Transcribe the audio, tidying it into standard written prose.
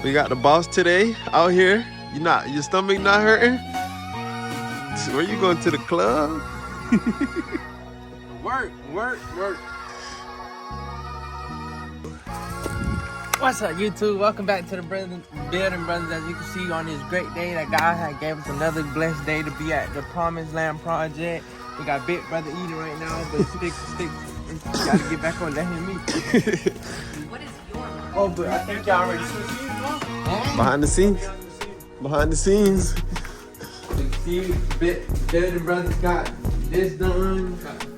We got the boss today out here. Your stomach not hurting? Where you going, to the club? Work. What's up, YouTube? Welcome back to the Building Brothers. As you can see on this great day that God had gave us another blessed day to be at the Promised Land Project. We got Big Brother eating right now, but stick. Gotta get back on, let him eat. What is your mouth? Oh, but I think y'all already Behind the scenes. see, Building Brothers got this done, got